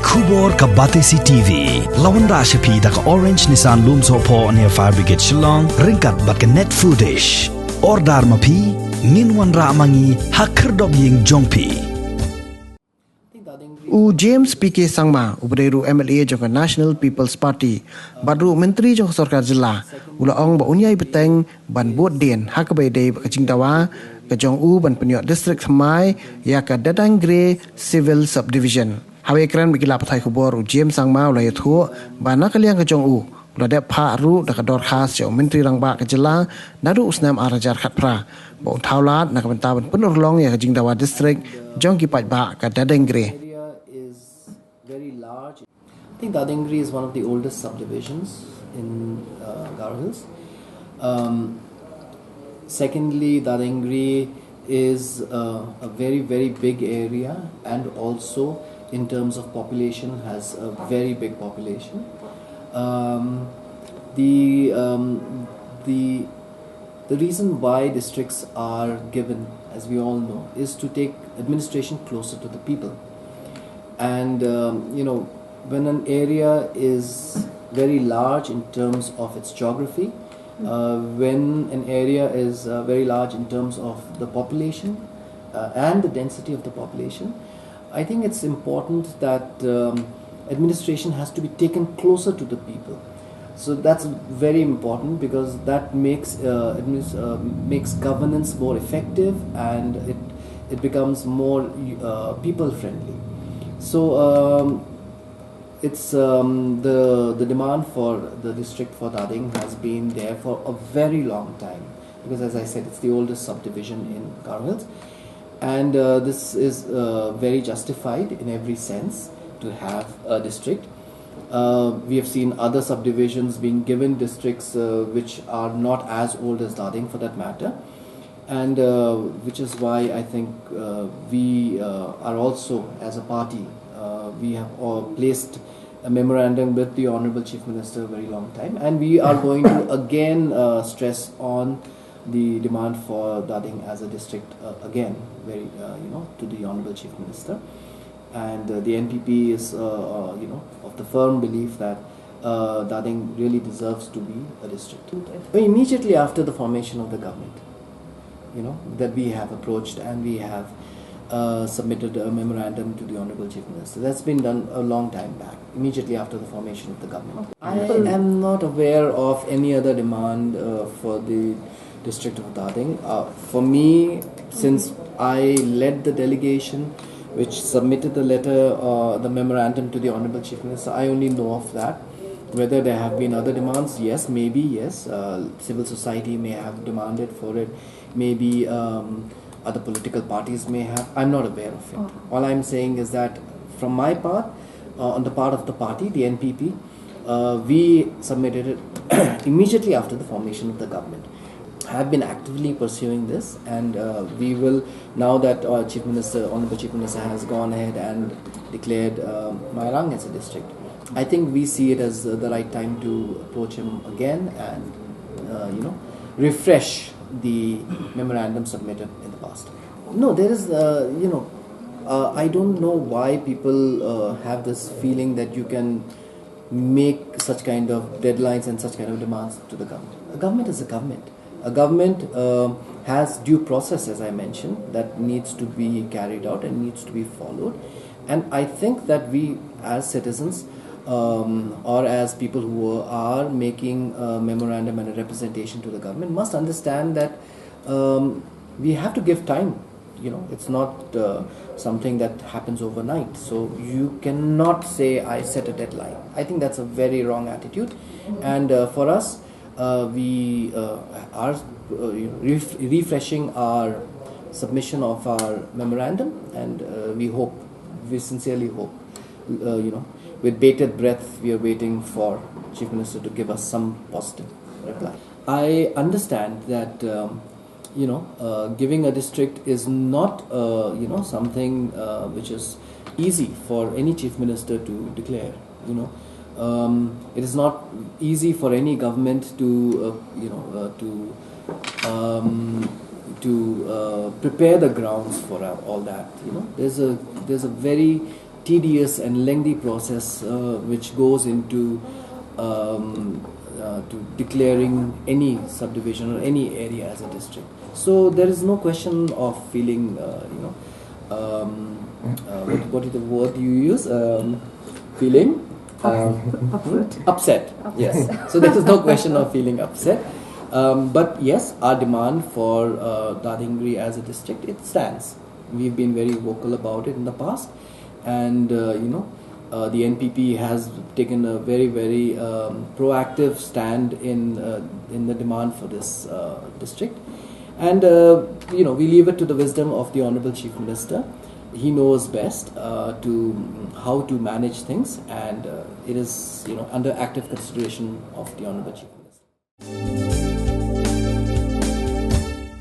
Kubor ka Batesi TV. Lawan Rashapi da ka Orange Nissan Lumso po near Fire Brigade Shillong. Ringkat bat ka net foodish. Ordar mapi. Minwan ra mangi hakerdog ying jongpi. James PK Sangma, Ubreru MLA Jong National People's Party, Badru Menteri Jong Sarkar Jilla, Ulaong ba unyai beteng ban buat den hakabai day bakajing tawa, kajong ban penyok district Hamai, ya ka Dadangre Civil Subdivision. Hawe kran bigila patai kubor James Sangma ulai thu ban nakaliang kajong Ula pa ru da kador khas Jong Menteri Rangba Kajilla, naru usnam arajar khatpra. Bong taulat nakabentaban penurlong ya kajing tawa district Jong kipat ba ka Dadangre. Very large. I think Dadangri is one of the oldest subdivisions in Garo Hills. Secondly, Dadangri is a very, very big area, and also in terms of population has a very big population. The reason why districts are given, as we all know, is to take administration closer to the people. And when an area is very large in terms of its geography, when an area is very large in terms of the population and the density of the population, I think it's important that administration has to be taken closer to the people. So that's very important, because that makes governance more effective, and it becomes more people friendly. So it's the demand for the district for Dading has been there for a very long time, because, as I said, it's the oldest subdivision in Garo Hills, and this is very justified in every sense to have a district. We have seen other subdivisions being given districts which are not as old as Dading, for that matter. And which is why I think we are also, as a party, we have placed a memorandum with the Honorable Chief Minister a very long time, and we are going to again stress on the demand for Dading as a district again, very to the Honorable Chief Minister. And the NPP is of the firm belief that Dading really deserves to be a district. Immediately after the formation of the government, that we have approached, and we have submitted a memorandum to the Honorable Chief Minister. That's been done a long time back, immediately after the formation of the government. I am not aware of any other demand for the district of Dading. For me, since I led the delegation which submitted the letter, the memorandum to the Honorable Chief Minister, I only know of that. Whether there have been other demands, yes, maybe, yes. Civil society may have demanded for it. Maybe other political parties may have. I'm not aware of it. All I'm saying is that from my part, on the part of the party, the NPP, we submitted it immediately after the formation of the government. Have been actively pursuing this, and we will, now that Honorable Chief Minister has gone ahead and declared Mairang as a district, I think we see it as the right time to approach him again and refresh the memorandum submitted in the past. No, there is I don't know why people have this feeling that you can make such kind of deadlines and such kind of demands to the government. A government is a government. A government has due process, as I mentioned, that needs to be carried out and needs to be followed. And I think that we as citizens or as people who are making a memorandum and a representation to the government must understand that we have to give time. It's not something that happens overnight. So you cannot say, I set a deadline. I think that's a very wrong attitude. And for us, we are refreshing our submission of our memorandum, and we sincerely hope, with bated breath, we are waiting for Chief Minister to give us some positive reply. I understand that giving a district is not something which is easy for any Chief Minister to declare. It is not easy for any government to prepare the grounds for all that. There's a very tedious and lengthy process which goes into to declaring any subdivision or any area as a district. So there is no question of feeling, what is the word you use? Feeling upset. Yes. So there is no question of feeling upset. But yes, our demand for Dadingri as a district, it stands. We've been very vocal about it in the past, and the NPP has taken a very, very proactive stand in the demand for this district. And we leave it to the wisdom of the Honorable Chief Minister. He knows best how to manage things, and it is under active consideration of the Honorable Chief Minister.